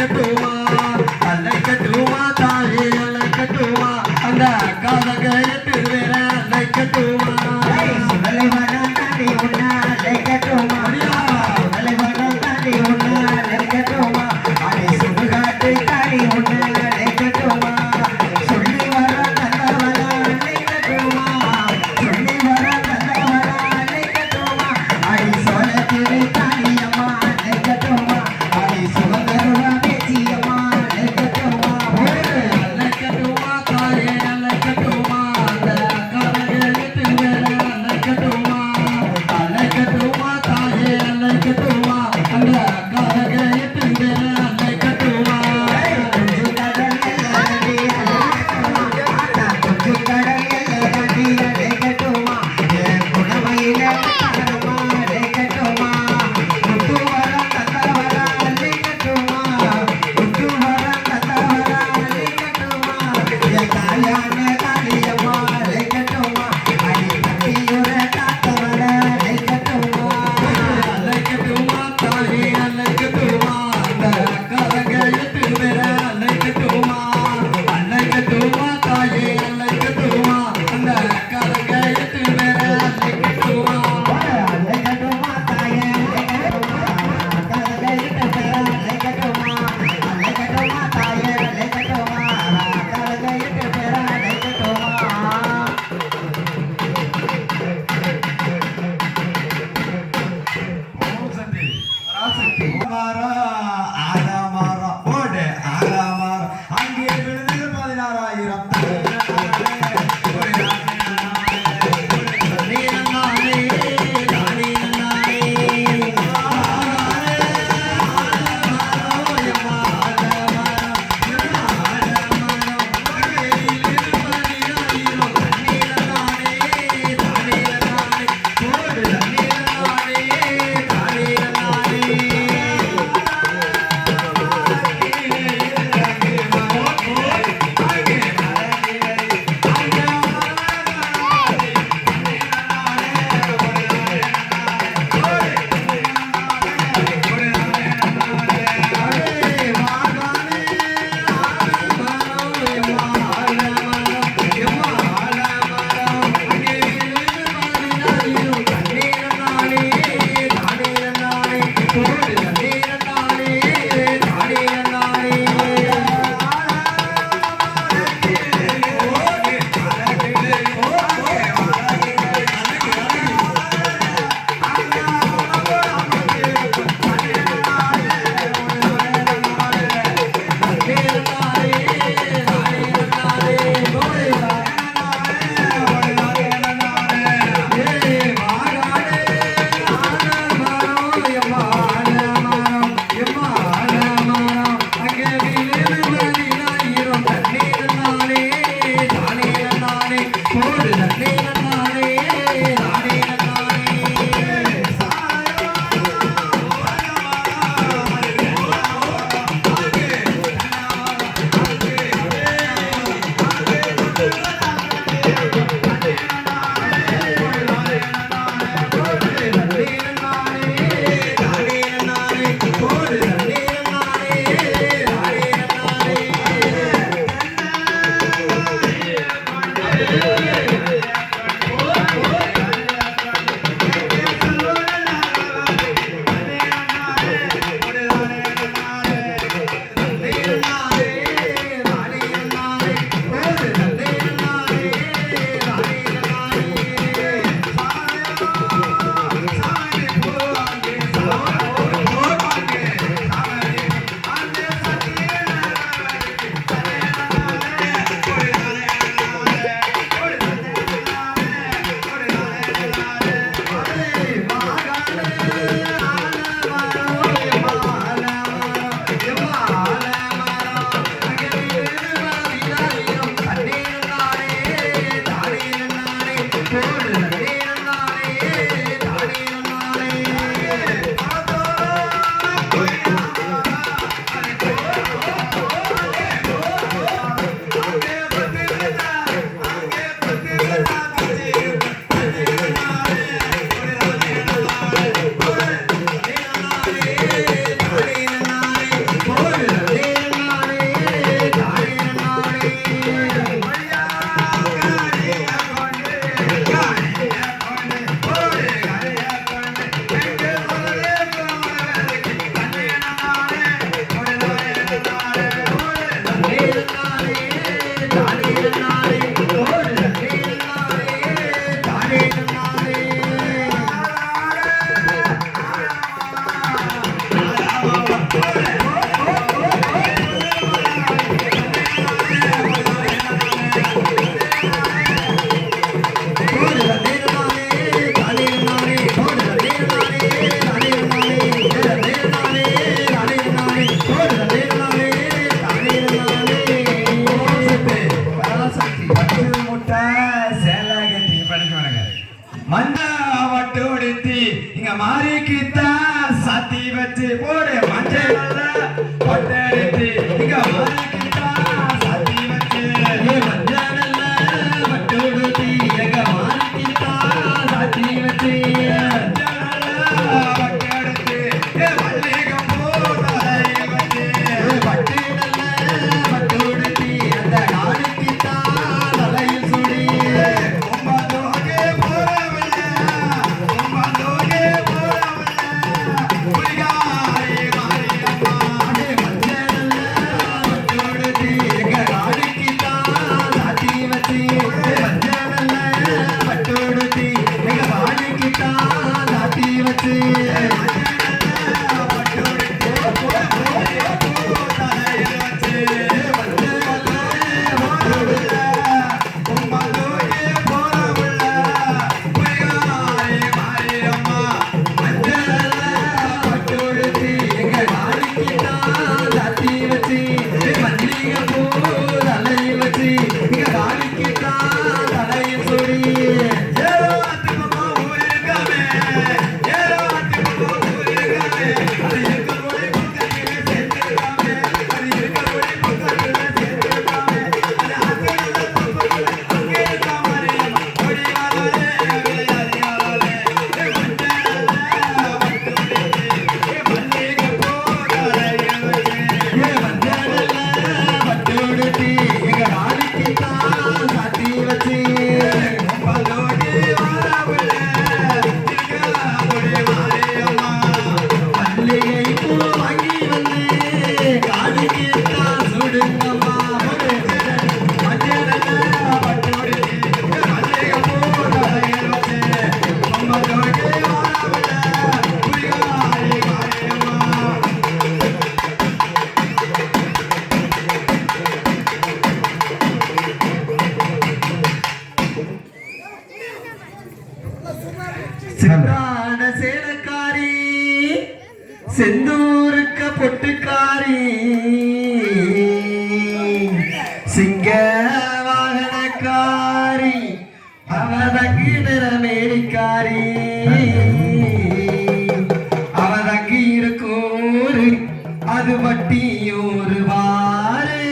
அழைக்கட்டுமா அழைக்கட்டுமா தாயே அழைக்கட்டுமா அந்த அக்காதக 8 பேரை அழைக்கட்டுமா சுடலைவனம் தாண்டி உன்னை அழைக்கட்டுமா சுடலைவனம் தாண்டி உன்னை அழைக்கட்டுமா அடி சுடுகாட்டு தாண்டி உன்னை அழைக்கட்டுமா சொல்லி வர தந்தவளா அழைக்கட்டுமா சொல்லி வர தந்தவளா அழைக்கட்டுமா அடி சோழத்திரை தாண்டி அம்மா அழைக்கட்டுமா அடி சுகந்தருவா பேச்சியம்மா வச்சு போடு மஞ்சள் நல்ல பட்டெடுத்து இங்க மாறிக்கிட்டா சாத்தி வச்சு மஞ்சள் நல்ல பட்டெடுத்து எங்க மாறிக்கிட்டா சாத்தி வச்சு சித்தான சேலக்காரி செந்தூருக்க பொட்டுக்காரி சிங்க வாகனக்காரி அவதங்கி நிறமேடிக்காரி அவதங்கி இருக்கோரு அது வட்டியோரு வாரு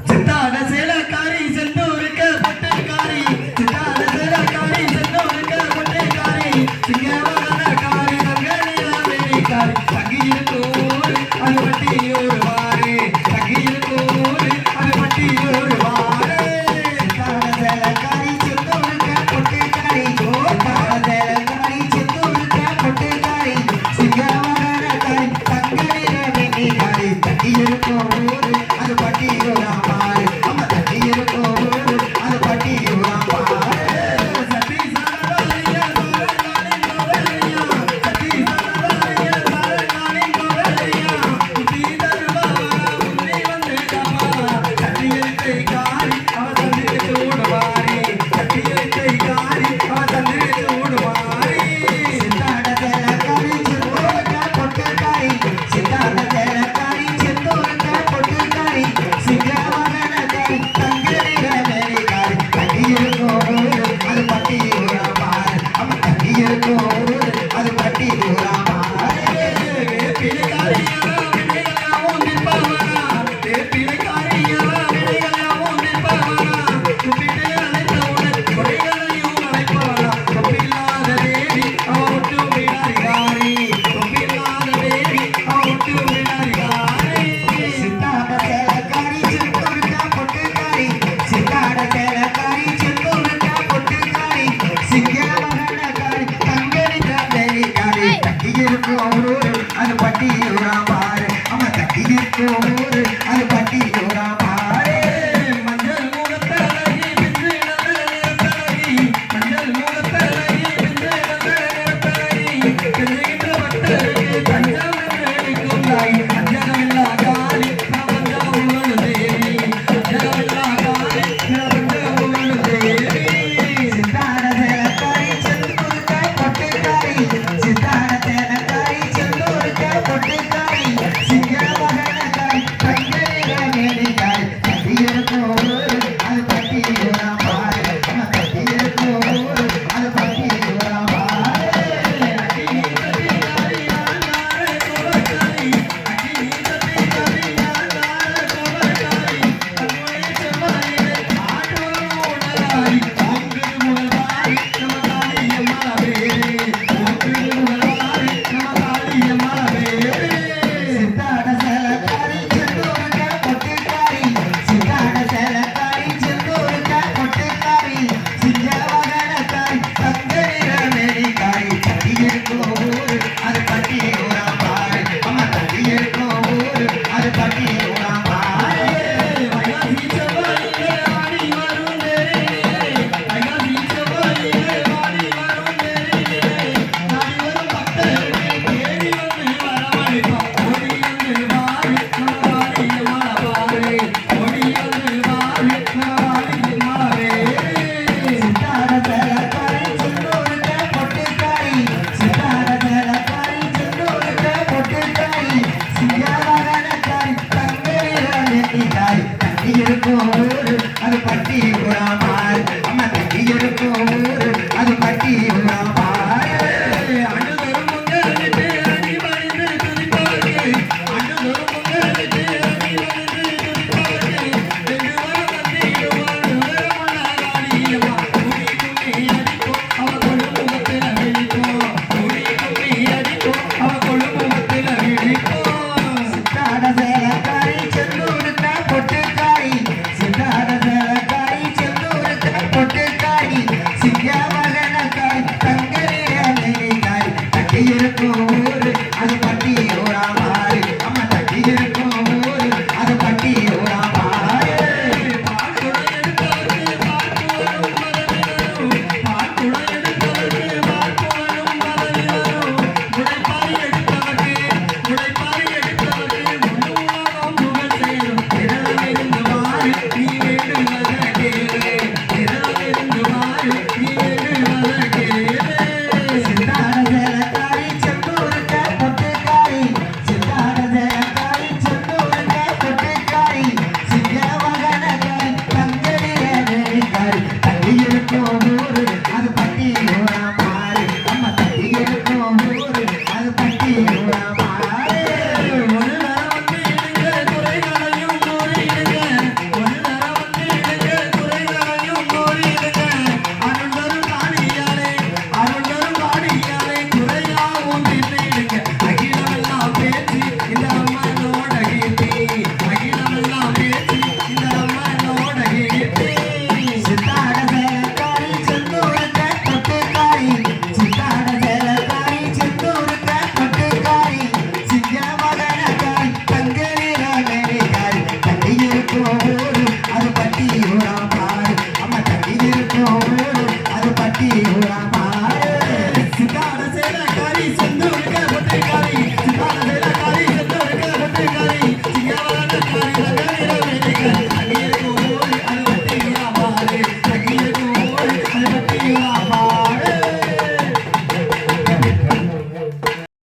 சித்தான சேலக்காரி செந்தூருக்க பொட்டுக்காரி சித்தான சேலக்காரி செந்தூருக்க பொட்டுக்காரி சிங்கவாகனக்காரி தங்கனிராமேடிக்காரி தங்கி இருக்கோரு அது வட்டியோரு வாரு தங்கி இருக்கோரு அது வட்டியோரு வாரு சித்தான சேலக்காரி செந்தூருக்க பொட்டுக்காரி சித்தான சேலக்காரி செந்தூருக்க பொட்டுக்காரி சிங்கவாகனக்காரி தங்கனிராமேடிக்காரி தங்கி இருக்கோரு அது வட்டியோரா பாரு அம்மா தங்கி இருக்கோரு அது வட்டியோரா பாரு சத்தி சாரதாரியா சாரதாரி கோவலையா சத்தி சாரதாரியா சாரதாரி கோவலையா குட்டி தருவா முன்னே வந்து காமா சத்தியத்தை காரி அவ தந்திர சூடுவாரி சத்தியத்தை காரி அவ தந்திர சூடுவாரி சித்தான சேலக்காரி செந்தூருக்க பொட்டுக்காரி சித்தான சேலக்காரி செந்தூருக்க பொட்டுக்காரி சிங்கவாகனக்காரி தங்கனிராமேடிக்காரி தங்கி இருக்கோரு அது பட்டியூரா பாரு அம்மா தங்கி இருக்கோரு அது பட்டியூரா பாரு பிழைக்காரியா வினையெல்லாம் நிற்பவனா பிழைக்காரியா வினையெல்லாம் நிற்பவனா குப்பிட்டு அழைத்தவுடன் கொடைகளையும் அழைப்பவனா கொப்பில்லாத தேவி அவ ஒட்டு விடாரிகாரி கொப்பில்லாத தேவி அவ ஒட்டு விடாரிகாரி சித்தான சேலக்காரி செந்தூருக்க பொட்டுக்காரி சித்தான சேலக்காரி செந்தூருக்க பொட்டுக்காரி சிங்கவாகனக்காரி தங்கனிராமேடிக்காரி தங்கி இருக்கோரு அது பட்டியூரா பாரு அம்மா தங்கி இருக்கோரு அது பட்டியூரா பாரு மஞ்சள் முகத்தழகி பின்று நல்ல நிறத்தழகி மஞ்சள் முகத்தழகி பின்று நல்ல நிறத்தழகி பின்னுகின்ற பட்டருக்கு தஞ்சம் என்று நிற்கும் தாய் அஞ்சகமில்லா காளி பிரபஞ்சம் உருளு தேவி அஞ்சகமில்லா காளி பிரபஞ்சம் உருளு தேவி சித்தான சேலக்காரி செந்தூருக்க பொட்டுக்காரி சித்தான சேலக்காரி செந்தூருக்க பொட்டுக்காரி சிங்கவாகனக்காரி இருக்கும்